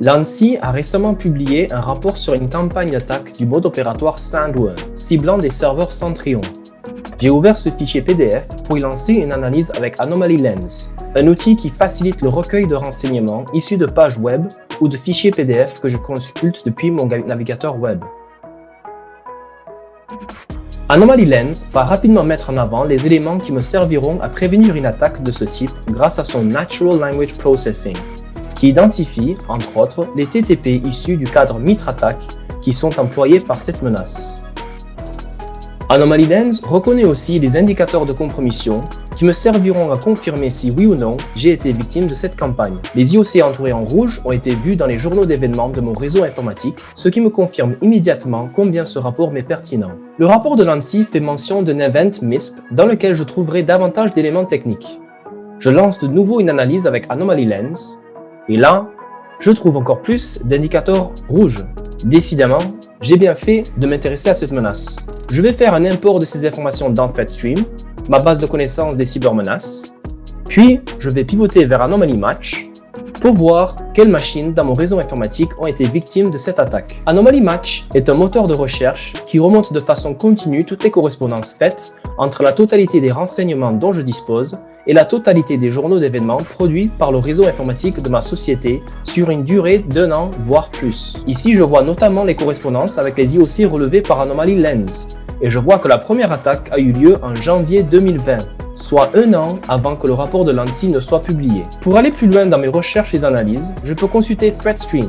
L'ANSSI a récemment publié un rapport sur une campagne d'attaque du mode opératoire Sandworm, ciblant des serveurs Centrion. J'ai ouvert ce fichier PDF pour y lancer une analyse avec Anomaly Lens, un outil qui facilite le recueil de renseignements issus de pages web ou de fichiers PDF que je consulte depuis mon navigateur web. Anomaly Lens va rapidement mettre en avant les éléments qui me serviront à prévenir une attaque de ce type grâce à son Natural Language Processing, qui identifie, entre autres, les TTP issus du cadre MITRE-ATT&CK qui sont employés par cette menace. Anomaly Lens reconnaît aussi les indicateurs de compromission qui me serviront à confirmer si oui ou non j'ai été victime de cette campagne. Les IOC entourés en rouge ont été vus dans les journaux d'événements de mon réseau informatique, ce qui me confirme immédiatement combien ce rapport m'est pertinent. Le rapport de l'ANSSI fait mention d'un event MISP dans lequel je trouverai davantage d'éléments techniques. Je lance de nouveau une analyse avec Anomaly Lens, et là, je trouve encore plus d'indicateurs rouges. Décidément, j'ai bien fait de m'intéresser à cette menace. Je vais faire un import de ces informations dans ThreatStream, ma base de connaissances des cybermenaces, puis je vais pivoter vers Anomaly Match pour voir quelles machines dans mon réseau informatique ont été victimes de cette attaque. Anomaly Match est un moteur de recherche qui remonte de façon continue toutes les correspondances faites entre la totalité des renseignements dont je dispose et la totalité des journaux d'événements produits par le réseau informatique de ma société sur une durée d'1 an, voire plus. Ici, je vois notamment les correspondances avec les IOC relevées par Anomaly Lens, et je vois que la première attaque a eu lieu en janvier 2020, soit 1 an avant que le rapport de l'ANSSI ne soit publié. Pour aller plus loin dans mes recherches et analyses, je peux consulter ThreatStream,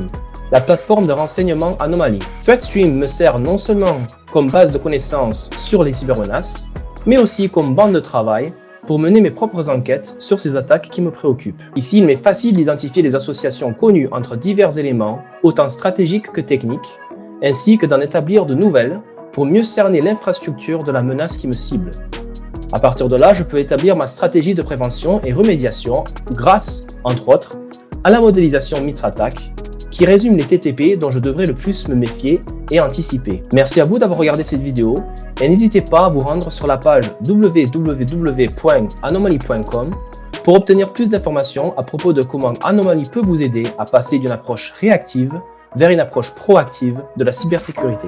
la plateforme de renseignement Anomaly. ThreatStream me sert non seulement comme base de connaissances sur les cybermenaces, mais aussi comme bande de travail pour mener mes propres enquêtes sur ces attaques qui me préoccupent. Ici, il m'est facile d'identifier les associations connues entre divers éléments, autant stratégiques que techniques, ainsi que d'en établir de nouvelles pour mieux cerner l'infrastructure de la menace qui me cible. À partir de là, je peux établir ma stratégie de prévention et remédiation grâce, entre autres, à la modélisation MITRE-ATT&CK, qui résume les TTP dont je devrais le plus me méfier et anticiper. Merci à vous d'avoir regardé cette vidéo et n'hésitez pas à vous rendre sur la page www.anomaly.com pour obtenir plus d'informations à propos de comment Anomaly peut vous aider à passer d'une approche réactive vers une approche proactive de la cybersécurité.